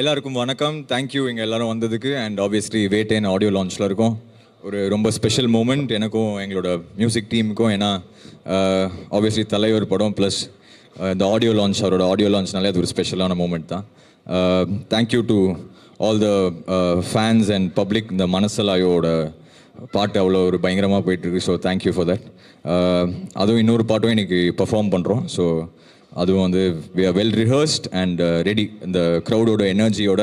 எல்லாருக்கும் வணக்கம். தேங்க்யூ இங்கே எல்லோரும் வந்ததுக்கு. அண்ட் ஆப்வியஸ்லி வேட்டேன் ஆடியோ லான்ச்சில் இருக்கும். ஒரு ரொம்ப ஸ்பெஷல் மூமெண்ட் எனக்கும் எங்களோட மியூசிக் டீமுக்கும். ஏன்னா ஆப்வியஸ்லி தலைவர் படம் ப்ளஸ் இந்த ஆடியோ லான்ச், அவரோட ஆடியோ லான்ச்னாலே அது ஒரு ஸ்பெஷலான மூமெண்ட் தான். Thank you to all the fans and public. இந்த மனசலாயோட பாட்டு அவ்வளோ ஒரு பயங்கரமாக போயிட்டுருக்கு. So thank you for that. அதுவும் இன்னொரு பாட்டும் இன்றைக்கி பர்ஃபார்ம் பண்ணுறோம். ஸோ அதுவும் வந்து we are well rehearsed and ready. இந்த க்ரௌடோட எனர்ஜியோட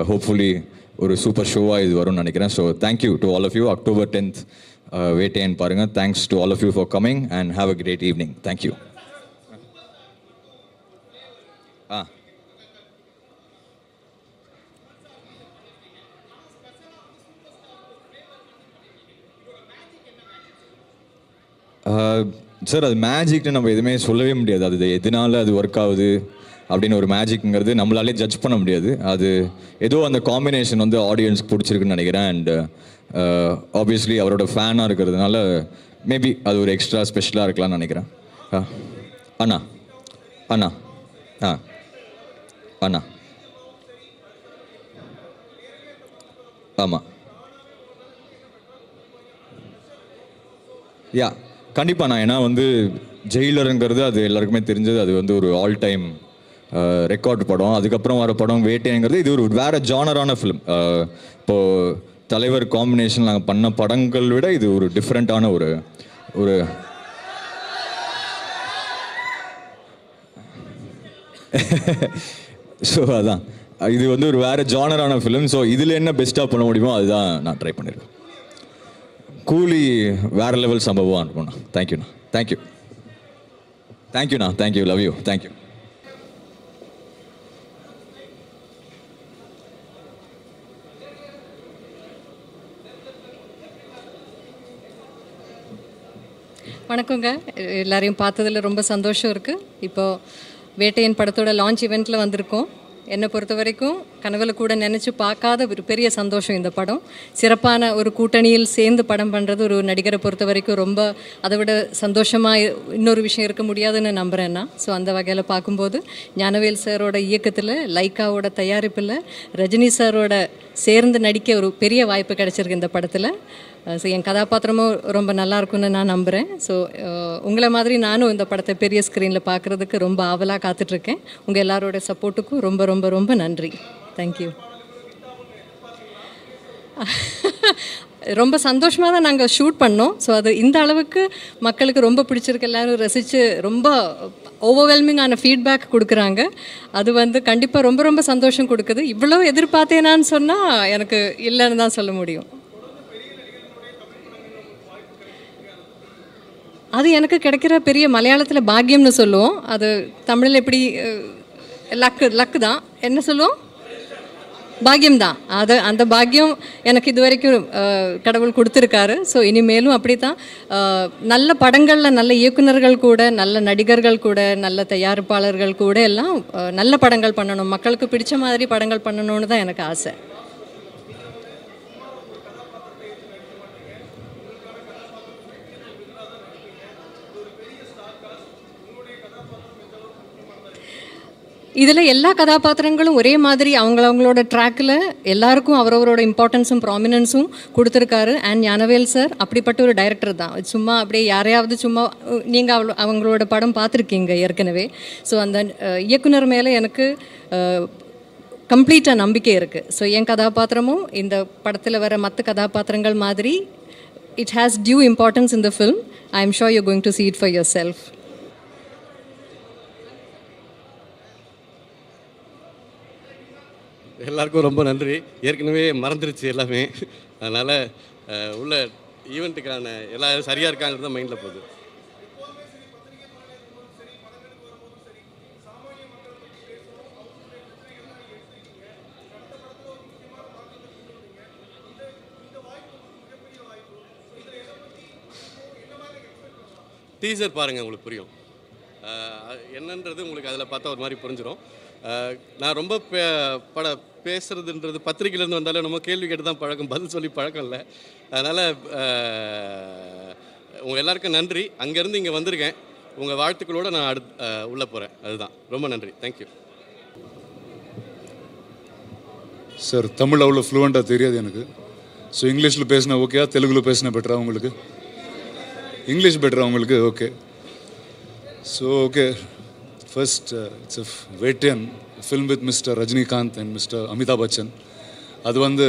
ஹோப்ஃபுல்லி ஒரு சூப்பர் ஷோவாக இது வரும்னு நினைக்கிறேன். So thank you to all of you. October 10th Vettaiyan பாருங்கள். Thanks to all of you for coming and have a great evening. Thank you. Sir, அது மேஜிக்னு நம்ம எதுவுமே சொல்லவே முடியாது. அது எதனால அது ஒர்க் ஆகுது அப்படின்னு ஒரு மேஜிக்ங்கிறது நம்மளாலே ஜட்ஜ் பண்ண முடியாது. அது ஏதோ அந்த காம்பினேஷன் வந்து ஆடியன்ஸ்க்கு பிடிச்சிருக்குன்னு நினைக்கிறேன். அண்ட் ஆப்வியஸ்லி அவரோட ஃபேனாக இருக்கிறதுனால மேபி அது ஒரு எக்ஸ்ட்ரா ஸ்பெஷலாக இருக்கலாம்னு நினைக்கிறேன். அண்ணா அண்ணா அண்ணா ஆமாம். யா, கண்டிப்பாக நான். ஏன்னா வந்து ஜெயிலருங்கிறது அது எல்லாருக்குமே தெரிஞ்சது. அது வந்து ஒரு ஆல் டைம் ரெக்கார்டு படம். அதுக்கப்புறம் வர படம் வேட்டைங்கிறது இது ஒரு வேறு ஜானரான ஃபிலிம். இப்போது தலைவர் காம்பினேஷன் நாங்கள் பண்ண படங்கள் விட இது ஒரு டிஃப்ரெண்ட்டான ஒரு ஒரு ஸோ அதான் இது வந்து ஒரு வேறு ஜானரான ஃபிலிம். ஸோ இதில் என்ன பெஸ்ட்டாக பண்ண முடியுமோ அதுதான் நான் ட்ரை பண்ணியிருக்கேன். கூலி வேறு லெவல் சம்பவம் அனுப்புண்ணா. தேங்க்யூண்ணா. தேங்க்யூ. தேங்க்யூண்ணா. தேங்க்யூ. Love you. தேங்க்யூ. வணக்கங்க. எல்லாரையும் பார்த்ததில் ரொம்ப சந்தோஷம் இருக்குது. இப்போது வேட்டையன் படத்தோட லான்ச் ஈவெண்ட்டில் வந்திருக்கோம். என்னை பொறுத்த வரைக்கும் கனவுல கூட நினச்சி பார்க்காத ஒரு பெரிய சந்தோஷம் இந்த படம். சிறப்பான ஒரு கூட்டணியில் சேர்ந்து படம் பண்ணுறது ஒரு நடிகரை பொறுத்த வரைக்கும் ரொம்ப அதை விட சந்தோஷமாக இன்னொரு விஷயம் இருக்க முடியாதுன்னு நம்புகிறேன்னா. ஸோ அந்த வகையில் பார்க்கும்போது ஞானவேல் சாரோட இயக்கத்தில், லைக்காவோட தயாரிப்பில், ரஜினி சாரோட சேர்ந்து நடிக்க ஒரு பெரிய வாய்ப்பு கிடச்சிருக்கு இந்த படத்தில். ஸோ என் கதாபாத்திரமும் ரொம்ப நல்லா இருக்கும்னு நான் நம்புகிறேன். ஸோ உங்களை மாதிரி நானும் இந்த படத்தை பெரிய ஸ்க்ரீனில் பார்க்குறதுக்கு ரொம்ப ஆவலாக காத்துட்ருக்கேன். உங்கள் எல்லாரோட சப்போர்ட்டுக்கும் ரொம்ப ரொம்ப ரொம்ப நன்றி. தேங்க்யூ. ரொம்ப சந்தோஷமாக தான் நாங்கள் ஷூட் பண்ணோம். ஸோ அது இந்த அளவுக்கு மக்களுக்கு ரொம்ப பிடிச்சிருக்கு. எல்லோரும் ரசித்து ரொம்ப ஓவர்வெல்மிங்கான ஃபீட்பேக் கொடுக்குறாங்க. அது வந்து கண்டிப்பாக ரொம்ப ரொம்ப சந்தோஷம் கொடுக்குது. இவ்வளோ எதிர்பார்த்தேனான்னு சொன்னால் எனக்கு இல்லைன்னு தான் சொல்ல முடியும். அது எனக்கு கிடைக்கிற பெரிய மலையாளத்தில் பாக்கியம்னு சொல்லுவோம். அது தமிழில் எப்படி லக்கு தான். என்ன சொல்லுவோம்? பாக்கியம்தான். அது அந்த பாக்கியம் எனக்கு இது வரைக்கும் கடவுள் கொடுத்துருக்காரு. ஸோ இனிமேலும் அப்படி தான் நல்ல படங்களில் நல்ல இயக்குநர்கள் கூட, நல்ல நடிகர்கள் கூட, நல்ல தயாரிப்பாளர்கள் கூட எல்லாம் நல்ல படங்கள் பண்ணணும், மக்களுக்கு பிடிச்ச மாதிரி படங்கள் பண்ணணும்னு தான் எனக்கு ஆசை. இதில் எல்லா கதாபாத்திரங்களும் ஒரே மாதிரி அவங்களோட ட்ராக்கில் எல்லாருக்கும் அவரவரோட இம்பார்ட்டன்ஸும் ப்ராமினன்ஸும் கொடுத்துருக்காரு. அண்ட் ஞானவேல் சார் அப்படிப்பட்ட ஒரு டைரக்டர் தான். சும்மா அப்படியே யாரையாவது சும்மா நீங்கள் அவங்களோட படம் பார்த்துருக்கீங்க ஏற்கனவே. ஸோ அந்த இயக்குனர் மேலே எனக்கு கம்ப்ளீட்டாக நம்பிக்கை இருக்குது. ஸோ என் கதாபாத்திரமும் இந்த படத்தில் வர மற்ற கதாபாத்திரங்கள் மாதிரி it has due importance in the film. I am sure you going to see it for yourself. எல்லாருக்கும் ரொம்ப நன்றி. ஏற்கனவே மறந்துருச்சு எல்லாமே. அதனால் உள்ள ஈவெண்ட்டுக்கான எல்லாம் சரியாக இருக்காங்கிறது தான் மைண்டில் போகுது. டீசர் பாருங்கள், உங்களுக்கு புரியும் என்னன்றது. உங்களுக்கு அதில் பார்த்தா ஒரு மாதிரி புரிஞ்சிடும். நான் ரொம்ப பேசுகிறதுன்றது பத்திரிக்கையிலேருந்து வந்தாலும் நம்ம கேள்வி கேட்டு தான் பழக்கம், பதில் சொல்லி பழக்கம் இல்லை. அதனால் உங்கள் எல்லாருக்கும் நன்றி. அங்கேருந்து இங்கே வந்திருக்கேன். உங்கள் வாழ்த்துக்களோடு நான் உள்ளே போகிறேன். அதுதான். ரொம்ப நன்றி. தேங்க்யூ. சார் தமிழ் அவ்வளோ ஃப்ளூவெண்ட்டாக தெரியாது எனக்கு. ஸோ இங்கிலீஷில் பேசினா ஓகேயா, தெலுங்கில் பேசினா பெட்டரா உங்களுக்கு? இங்கிலீஷ் பெட்டரா உங்களுக்கு? Okay. So okay, first it's a Vettaiyan film with mister Rajinikanth and mister Amitabh Bachchan. அது வந்து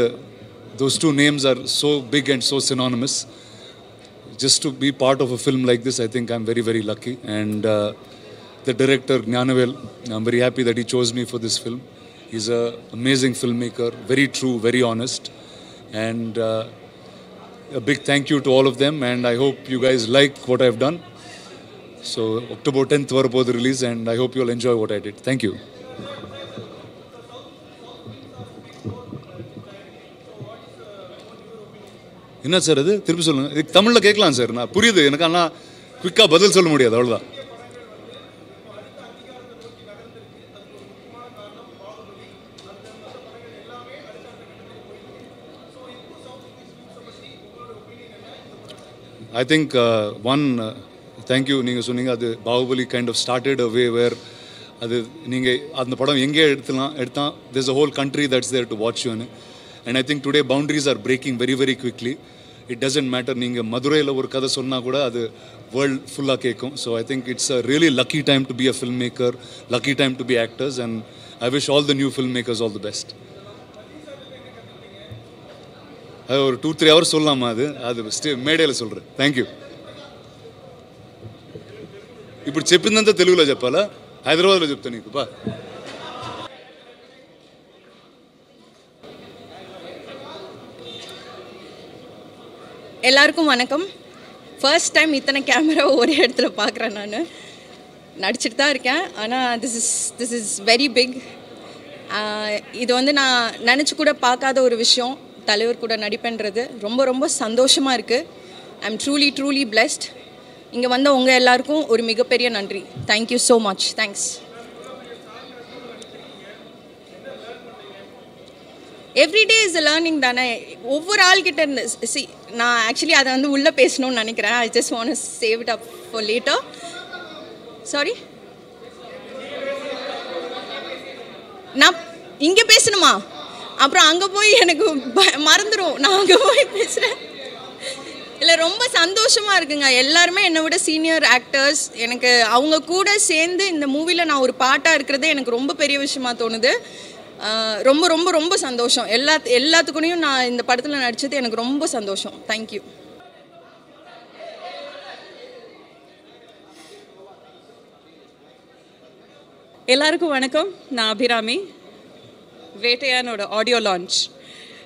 those two names are so big and so synonymous. Just to be part of a film like this, I think I'm very, very lucky. And the director, Gnanavel, I'm very happy that he chose me for this film. He's an amazing filmmaker, very true, very honest. And a big thank you to all of them. And I hope you guys like what I've done. So October 10th, varapod release, and I hope you'll enjoy what I did. Thank you. என்ன sir அது? திருப்பி சொல்லுங்கள். இதுக்கு தமிழில் கேட்கலாம் sir, நான் புரியுது எனக்கு, ஆனால் குயிக்காக பதில் சொல்ல முடியாது, அவ்வளோதான். I think one thank you. நீங்கள் சொன்னீங்க அது Baahubali kind of started a way where அது நீங்கள் அந்த படம் எங்கே எடுத்தான் there's a whole country that's there to watch you. And I think today boundaries are breaking very, very quickly. It doesn't matter நீங்கள் மதுரையில் ஒரு கதை சொன்னால் கூட அது வேர்ல்ட் ஃபுல்லாக கேட்கும். So I think it's a really lucky time to be a film maker, lucky time to be actors, and I wish all the new film makers all the best. அது ஒரு 2-3 hours சொல்லலாமா? அது మేడేలో சொல்கிறேன். Thank you. ఇప్పుడు చెప్పిందంతా తెలుగులో చెప్పాలా? హైదరాబాద్లో చెప్తా నీకు బా. எல்லாருக்கும் வணக்கம். ஃபர்ஸ்ட் டைம் இத்தனை கேமரா ஒரே இடத்துல பார்க்குறேன். நான் நடிச்சிட்டு தான் இருக்கேன், ஆனால் திஸ் இஸ் வெரி பிக். இது வந்து நான் நினச்சி கூட பார்க்காத ஒரு விஷயம். தலைவர் கூட நடிப்பேன்றது ரொம்ப ரொம்ப சந்தோஷமாக இருக்குது. I am truly blessed. இங்கே வந்த உங்கள் எல்லாருக்கும் ஒரு மிகப்பெரிய நன்றி. Thank you so much. Thanks. Everyday is a learning தானே. ஒவ்வொரு ஆள்கிட்ட இருந்து நான் ஆக்சுவலி அதை வந்து உள்ளே பேசணும்னு நினைக்கிறேன். I just want to save it up for later. Sorry, நான் இங்கே பேசணுமா? அப்புறம் அங்கே போய் எனக்கு மறந்துடும். நான் அங்கே போய் பேசுகிறேன். இல்லை, ரொம்ப சந்தோஷமாக இருக்குங்க. எல்லாருமே என்னை விட சீனியர் ஆக்டர்ஸ். எனக்கு அவங்க கூட சேர்ந்து இந்த மூவியில் நான் ஒரு பாட்டாக இருக்கிறதே எனக்கு ரொம்ப பெரிய விஷயமா தோணுது. ரொம்ப ரொம்ப ரொம்ப சந்தோஷம். எல்லாத்துக்குனையும் நான் இந்த படத்தில் நடித்தது எனக்கு ரொம்ப சந்தோஷம். தேங்க்யூ. எல்லாருக்கும் வணக்கம். நான் அபிராமி. வேட்டையானோட audio launch.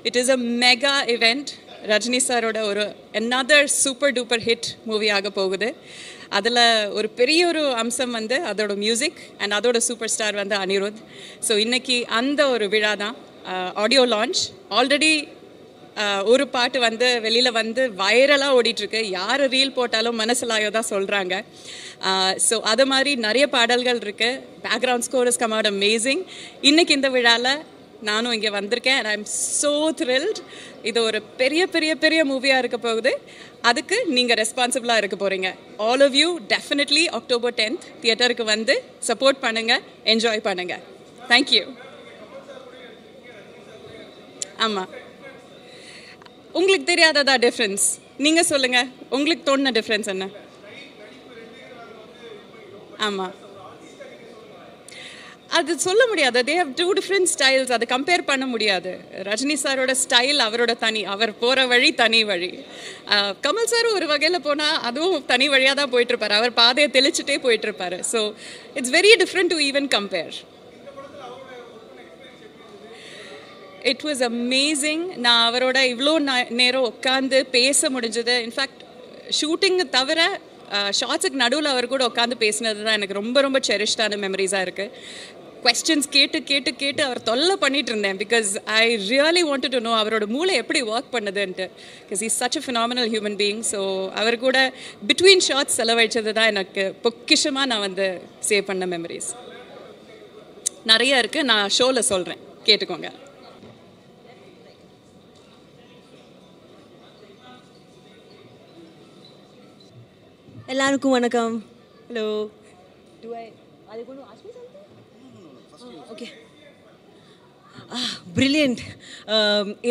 It is a mega event. Rajini சாரோட ஒரு another super duper hit movie ஆக போகுது. அதில் ஒரு பெரிய ஒரு அம்சம் வந்து அதோட மியூசிக் அண்ட் அதோட சூப்பர் ஸ்டார் வந்து அனிருத். ஸோ இன்றைக்கி அந்த ஒரு விழா தான், ஆடியோ லான்ச். ஆல்ரெடி ஒரு பாட்டு வந்து வெளியில் வந்து வைரலாக ஓடிட்டுருக்கு. யார் ரீல் போட்டாலும் மனசிலாயோ தான் சொல்கிறாங்க. ஸோ அது மாதிரி நிறைய பாடல்கள் இருக்குது. Background score is come out amazing. இன்றைக்கி இந்த விழாவில் நானும் இங்கே வந்திருக்கேன். And I am so thrilled. இது ஒரு பெரிய பெரிய பெரிய மூவியாக இருக்க போகுது. அதுக்கு நீங்கள் ரெஸ்பான்சிபிளாக இருக்க போகிறீங்க. All of you definitely October 10th தியேட்டருக்கு வந்து சப்போர்ட் பண்ணுங்கள், என்ஜாய் பண்ணுங்கள். தேங்க்யூ. ஆமாம், உங்களுக்கு தெரியாததா டிஃப்ரென்ஸ்? நீங்கள் சொல்லுங்கள், உங்களுக்கு தோணுன டிஃப்ரென்ஸ் என்ன? ஆமாம், அது சொல்ல முடியாது. They have 2 different styles. அதை கம்பேர் பண்ண முடியாது. ரஜினி சாரோட ஸ்டைல் அவரோட தனி, அவர் போகிற வழி தனி வழி. கமல் சார் ஒரு வகையில் போனால் அதுவும் தனி வழியாக தான் போயிட்டுருப்பார். அவர் பாதையை தெளிச்சுட்டே போயிட்டுருப்பார். So it's very different to even compare. It was amazing. நான் அவரோட இவ்வளோ நேரம் உட்காந்து பேச முடிஞ்சது. இன்ஃபேக்ட் ஷூட்டிங்கு தவிர ஷார்ட்ஸுக்கு நடுவில் அவர் கூட உட்காந்து பேசினது தான் எனக்கு ரொம்ப ரொம்ப செரிஷ்டான மெமரிஸாக இருக்குது. questions கேட்டு கேட்டு கேட்டு அவர் தொல்லை பண்ணிட்டு இருந்தேன். Because I really wanted to know அவரோட மூளை எப்படி ஒர்க் பண்ணுதுன்ட்டு. Because is such a phenomenal human being. So அவர் கூட பிட்வீன் ஷார்ட்ஸ் செலவழிச்சது தான் எனக்கு பொக்கிஷமாக நான் வந்து சேவ் பண்ண மெமரிஸ் நிறைய இருக்குது. நான் ஷோவில் சொல்கிறேன், கேட்டுக்கோங்க. எல்லாருக்கும் வணக்கம். Hello. Okay. Brilliant.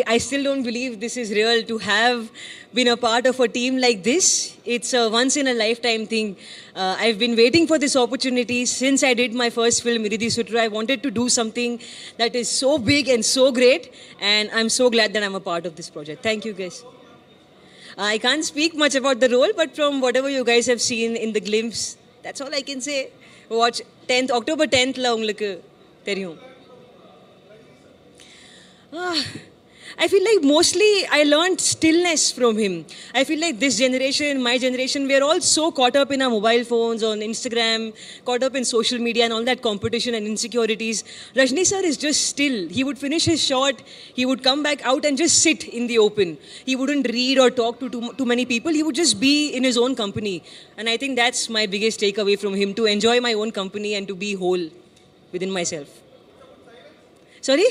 I still don't believe this is real to have been a part of a team like this. It's a once in a lifetime thing. I've been waiting for this opportunity since I did my first film, Iridhi Sutru. I wanted to do something that is so big and so great, and I'm so glad that I'm a part of this project. Thank you guys. I can't speak much about the role, but from whatever you guys have seen in the glimpse, that's all I can say. Watch October 10th la ungalku theriyum. I feel like mostly I learned stillness from him. I feel like this generation, my generation, we are all so caught up in our mobile phones, on Instagram, caught up in social media and all that competition and insecurities. Rajni sir is just still. He would finish his shot, he would come back out and just sit in the open. He wouldn't read or talk to too many people. He would just be in his own company. And I think that's my biggest takeaway from him, to enjoy my own company and to be whole within myself. Sorry?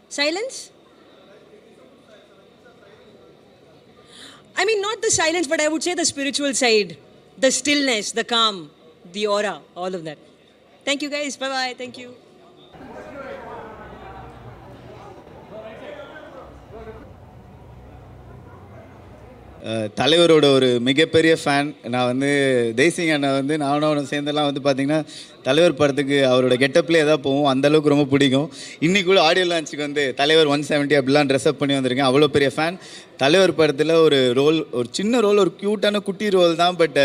Silence? I mean, not the silence, but I would say the spiritual side, the stillness, the calm, the aura, all of that. Thank you guys. Bye-bye. Thank you. தலைவரோட ஒரு மிகப்பெரிய fan. நான் வந்து தேசிங் அண்ணா வந்து நானும் அவனும் சேர்ந்தெல்லாம் வந்து பார்த்திங்கன்னா தலைவர் படத்துக்கு அவரோட கெட்டப்லேயே தான் போவோம். அந்தளவுக்கு ரொம்ப பிடிக்கும். இன்றைக்கி கூட ஆடியோ லான்ச்சுக்கு வந்து தலைவர் 170 அப்படிலாம் ட்ரெஸ்அப் பண்ணி வந்திருக்கேன். அவ்வளோ பெரிய ஃபேன். தலைவர் படத்தில் ஒரு சின்ன ரோல், ஒரு க்யூட்டான குட்டி ரோல் தான். பட்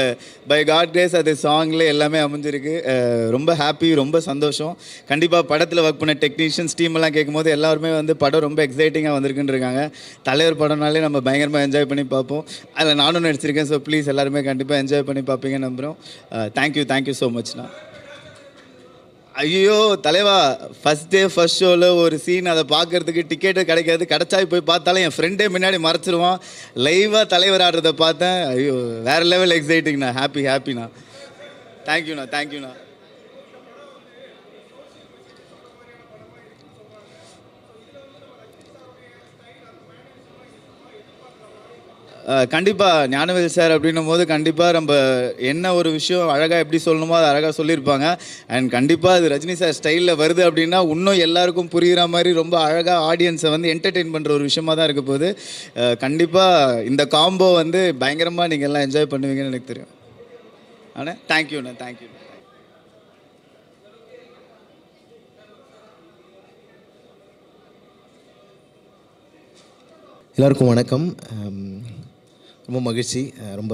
பை காட் கிரேஸ் அது சாங்கில் எல்லாமே அமைஞ்சிருக்கு. ரொம்ப ஹாப்பி, ரொம்ப சந்தோஷம். கண்டிப்பாக படத்தில் ஒர்க் பண்ண டெக்னீஷியன்ஸ் டீமெல்லாம் கேட்கும்போது எல்லாருமே வந்து படம் ரொம்ப எக்ஸைட்டிங்காக வந்திருக்குன்னு இருக்காங்க. தலைவர் படம்னாலே நம்ம பயங்கரமாக என்ஜாய் பண்ணி பார்ப்போம். அதில் நானும் நடிச்சிருக்கேன். ஸோ ப்ளீஸ் எல்லாருமே கண்டிப்பாக என்ஜாய் பண்ணி பார்ப்பீங்கன்னு நம்புகிறோம். தேங்க்யூ ஸோ மச்ண்ணா. ஐயோ தலைவா, ஃபஸ்ட் டே ஃபஸ்ட் ஷோவில் ஒரு சீன், அதை பார்க்குறதுக்கு டிக்கெட்டு கிடைக்காது. கிடச்சா போய் பார்த்தாலும் என் ஃப்ரெண்டே முன்னாடி மறைச்சிருவான். லைவாக தலைவர் ஆடுறதை பார்த்தேன். ஐயோ வேறு லெவல் எக்ஸைட்டிங்ண்ணா. ஹாப்பிண்ணா. தேங்க்யூண்ணா. கண்டிப்பாக ஞானவேல் சார் அப்படின்னும் போது கண்டிப்பாக நம்ம என்ன ஒரு விஷயம் அழகாக எப்படி சொல்லணுமோ அதை அழகாக சொல்லியிருப்பாங்க. அண்ட் கண்டிப்பாக அது ரஜினி சார் ஸ்டைலில் வருது அப்படின்னா இன்னும் எல்லாருக்கும் புரிகிற மாதிரி ரொம்ப அழகாக ஆடியன்ஸை வந்து என்டர்டெயின் பண்ணுற ஒரு விஷயமாக தான் இருக்க போகுது. கண்டிப்பாக இந்த காம்போ வந்து பயங்கரமாக நீங்கள் எல்லாம் என்ஜாய் பண்ணுவீங்கன்னு எனக்கு தெரியும். ஆனால் தேங்க்யூ. எல்லாருக்கும் வணக்கம். ரொம்ப மகிழ்ச்சி. ரொம்ப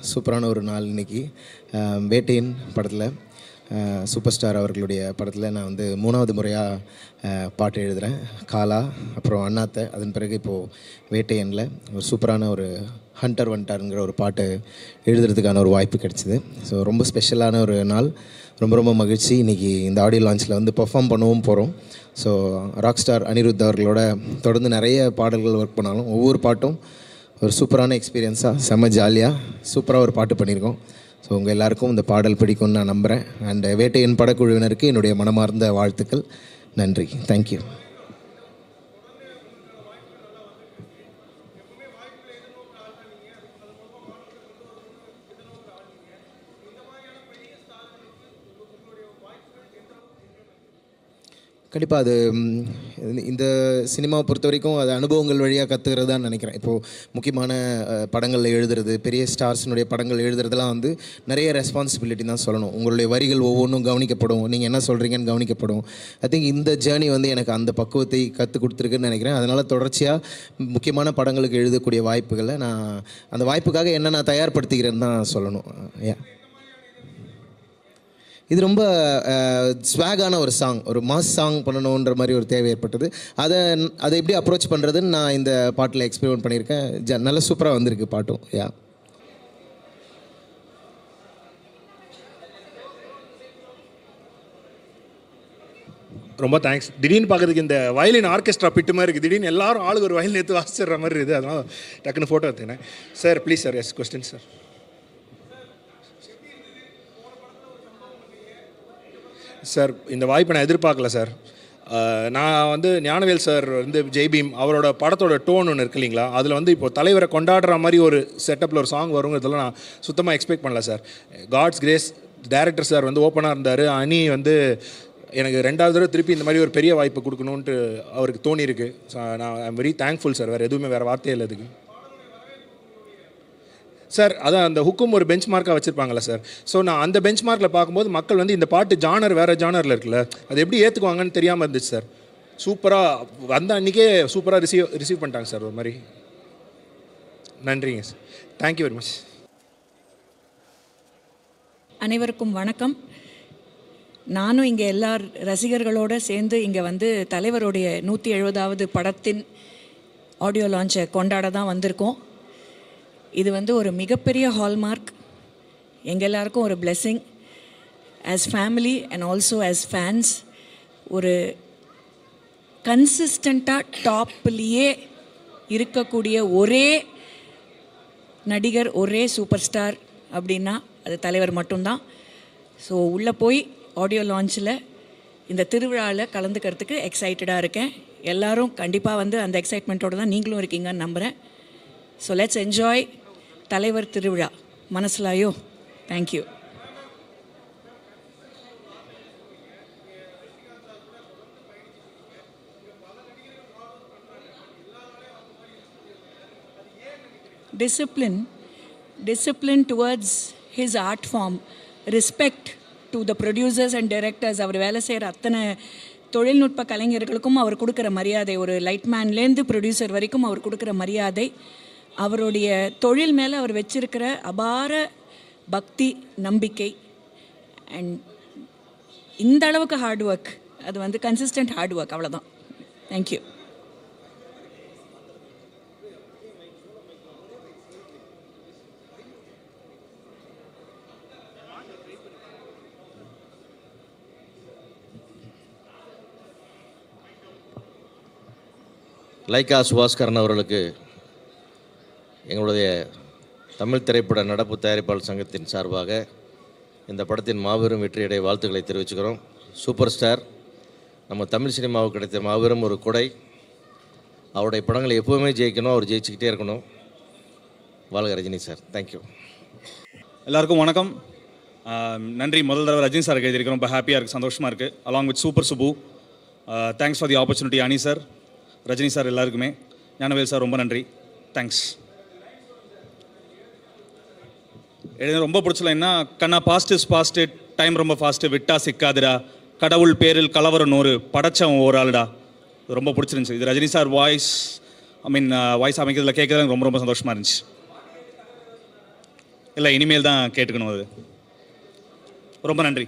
சூப்பரான ஒரு நாள் இன்றைக்கி. வேட்டையன் படத்தில் சூப்பர் ஸ்டார் அவர்களுடைய படத்தில் நான் வந்து 3வது முறையாக பாட்டு எழுதுகிறேன். காலா, அப்புறம் அண்ணாத்தை, அதன் பிறகு இப்போது வேட்டையனில் ஒரு சூப்பரான ஒரு ஹண்டர் வந்துட்டாருங்கிற ஒரு பாட்டு எழுதுறதுக்கான ஒரு வாய்ப்பு கிடச்சிது. ஸோ ரொம்ப ஸ்பெஷலான ஒரு நாள். ரொம்ப மகிழ்ச்சி. இன்றைக்கி இந்த ஆடியோ லான்ச்சில் வந்து பெர்ஃபார்ம் பண்ணவும் போகிறோம். ஸோ ராக் ஸ்டார் அனிருத் அவர்களோட தொடர்ந்து நிறைய பாடல்கள் ஒர்க் பண்ணாலும் ஒவ்வொரு பாட்டும் ஒரு சூப்பரான எக்ஸ்பீரியன்ஸாக, செம்ம ஜாலியாக சூப்பராக ஒரு பாட்டு பண்ணியிருக்கோம். ஸோ உங்கள் எல்லாருக்கும் இந்த பாடல் பிடிக்கும்னு நான் நம்புகிறேன். அண்ட் வேட்டையன் படக்குழுவினருக்கு என்னுடைய மனமார்ந்த வாழ்த்துக்கள். நன்றி. தேங்க்யூ. கண்டிப்பாக அது இந்த சினிமாவை பொறுத்த வரைக்கும் அது அனுபவங்கள் வழியாக கற்றுக்கிறதான்னு நினைக்கிறேன். இப்போது முக்கியமான படங்களில் எழுதுறது, பெரிய ஸ்டார்ஸினுடைய படங்கள் எழுதுறதுலாம் வந்து நிறைய ரெஸ்பான்சிபிலிட்டி தான் சொல்லணும். உங்களுடைய வரிகள் ஒவ்வொன்றும் கவனிக்கப்படும், நீங்கள் என்ன சொல்கிறீங்கன்னு கவனிக்கப்படும். ஐ திங்க் இந்த ஜேர்னி வந்து எனக்கு அந்த பக்குவத்தை கற்றுக் கொடுத்துருக்குன்னு நினைக்கிறேன். அதனால் தொடர்ச்சியாக முக்கியமான படங்களுக்கு எழுதக்கூடிய வாய்ப்புகளை நான் அந்த வாய்ப்புக்காக என்ன நான் தயார்படுத்திக்கிறேன்னு தான் சொல்லணும். இது ரொம்ப ஸ்வாகான ஒரு சாங், ஒரு மாஸ் சாங் பண்ணணுன்ற மாதிரி ஒரு தேவை ஏற்பட்டது. அதை எப்படி அப்ரோச் பண்ணுறதுன்னு நான் இந்த பாட்டில் எக்ஸ்பெரிமெண்ட் பண்ணியிருக்கேன். நல்ல சூப்பராக வந்திருக்கு பாட்டும். ரொம்ப தேங்க்ஸ். திடீர்னு பார்க்குறதுக்கு இந்த வயலின் ஆர்கெஸ்ட்ரா பிட்டு மாதிரி இருக்குது. திடீர்னு எல்லாரும் ஆளுக்கு ஒரு வயலின் எடுத்து வாசிச்சிடுற மாதிரி இருக்குது. அதனால் டக்குன்னு ஃபோட்டோ எடுத்துனேன். Sir please sir. Yes question sir. Sir இந்த வாய்ப்பை நான் எதிர்பார்க்கல சார். நான் வந்து ஞானவேல் சார் வந்து ஜெய்பீம் அவரோட படத்தோட டோன் ஒன்று இருக்கு இல்லைங்களா, அதில் வந்து இப்போ தலைவரை கொண்டாடுற மாதிரி ஒரு செட்டப்பில் ஒரு சாங் வருங்கிறதுலாம் நான் சுத்தமாக எக்ஸ்பெக்ட் பண்ணல sir. God's grace director sir வந்து ஓப்பனாக இருந்தார். அனி வந்து எனக்கு 2வது தடவை திருப்பி இந்த மாதிரி ஒரு பெரிய வாய்ப்பு கொடுக்கணுன்ட்டு அவருக்கு தோணியிருக்கு. ஸோ நான் ஐம் வெரி தேங்க்ஃபுல் சார். வேறு வார்த்தையே இல்லை அதுக்கு சார். அதான் அந்த ஹுக்கும் ஒரு பெஞ்ச் மார்க்காக வச்சுருப்பாங்கள்ல சார். ஸோ நான் அந்த பெஞ்ச் மார்க்கில் பார்க்கும்போது மக்கள் வந்து இந்த பாட்டு ஜானர் வேறு ஜானரில் இருக்குல்ல, அது எப்படி ஏற்றுக்குவாங்கன்னு தெரியாமல் இருந்துச்சு சார். சூப்பராக வந்த அன்றைக்கே சூப்பராக ரிசீவ் பண்ணிட்டாங்க சார். ஒரு மாதிரி நன்றிங்க சார். Thank you very much. அனைவருக்கும் வணக்கம். நானும் இங்கே எல்லா ரசிகர்களோடு சேர்ந்து இங்கே வந்து தலைவருடைய 170வது படத்தின் ஆடியோ லான்ச்சை கொண்டாட தான் வந்திருக்கோம். இது வந்து ஒரு மிகப்பெரிய ஹால்மார்க், எங்கள் எல்லாருக்கும் ஒரு blessing as family and also as fans. ஒரு கன்சிஸ்டண்ட்டாக டாப்லேயே இருக்கக்கூடிய ஒரே நடிகர், ஒரே சூப்பர் ஸ்டார் அப்படின்னா அது தலைவர் மட்டும்தான். ஸோ உள்ளே போய் ஆடியோ லான்ச்சில் இந்த திருவிழாவில் கலந்துக்கிறதுக்கு எக்ஸைட்டடாக இருக்கேன். எல்லோரும் கண்டிப்பாக வந்து அந்த எக்ஸைட்மெண்ட்டோடு தான் நீங்களும் இருக்கீங்கன்னு நம்புகிறேன். ஸோ லெட்ஸ் என்ஜாய் தலைவர் திருவிழா. மனசிலாயோ. Thank you. Discipline towards his art form, respect to the producers and directors. அவர் வேலை செய்கிற அத்தனை தொழில்நுட்ப கலைஞர்களுக்கும் அவர் கொடுக்குற மரியாதை, ஒரு லைட்மேன்லேருந்து ப்ரொடியூசர் வரைக்கும் அவர் கொடுக்குற மரியாதை, அவருடைய தொழில் மேலே அவர் வச்சிருக்கிற அபார பக்தி, நம்பிக்கை அண்ட் இந்த அளவுக்கு ஹார்ட் ஒர்க், அது வந்து கன்சிஸ்டன்ட் ஹார்ட் ஒர்க், அவ்வளோதான். தேங்க்யூ. லைக்கா சுபாஸ்கரன் அவர்களுக்கு எங்களுடைய தமிழ் திரைப்பட நடப்பு தயாரிப்பாளர் சங்கத்தின் சார்பாக இந்த படத்தின் மாபெரும் வெற்றியடைய வாழ்த்துக்களை தெரிவிச்சுக்கிறோம். சூப்பர் ஸ்டார், நம்ம தமிழ் சினிமாவுக்கு கிடைத்த மாபெரும் ஒரு கொடை. அவருடைய படங்களை எப்போவுமே ஜெயிக்கணும், அவர் ஜெயிச்சுக்கிட்டே இருக்கணும். வாழ்க ரஜினி சார். தேங்க்யூ. எல்லாருக்கும் வணக்கம். நன்றி. முதல் தடவை ரஜினி சார் எழுதியிருக்கிறோம். ரொம்ப ஹாப்பியாக இருக்குது, சந்தோஷமாக இருக்குது. Along with super Subu. Thanks for the opportunity Ani sir, Rajini sir, எல்லாருக்குமே. ஞானவேல் சார் ரொம்ப நன்றி, தேங்க்ஸ். எழுத ரொம்ப பிடிச்சலைன்னா, கண்ணா பாஸ்ட் இஸ் பாஸ்ட்டு, டைம் ரொம்ப ஃபாஸ்ட்டு, விட்டா சிக்காதுடா, கடவுள் பேரில் கலவரம் 100, படைச்சவன் ஒரு ஆளுடா. இது ரொம்ப பிடிச்சிருந்துச்சி. இது ரஜினி சார் வாய்ஸ், வாய்ஸ் அமைக்கிறதுல கேட்குறது ரொம்ப ரொம்ப சந்தோஷமாக இருந்துச்சு. இல்லை, இனிமேல் தான் கேட்டுக்கணும். அது ரொம்ப நன்றி.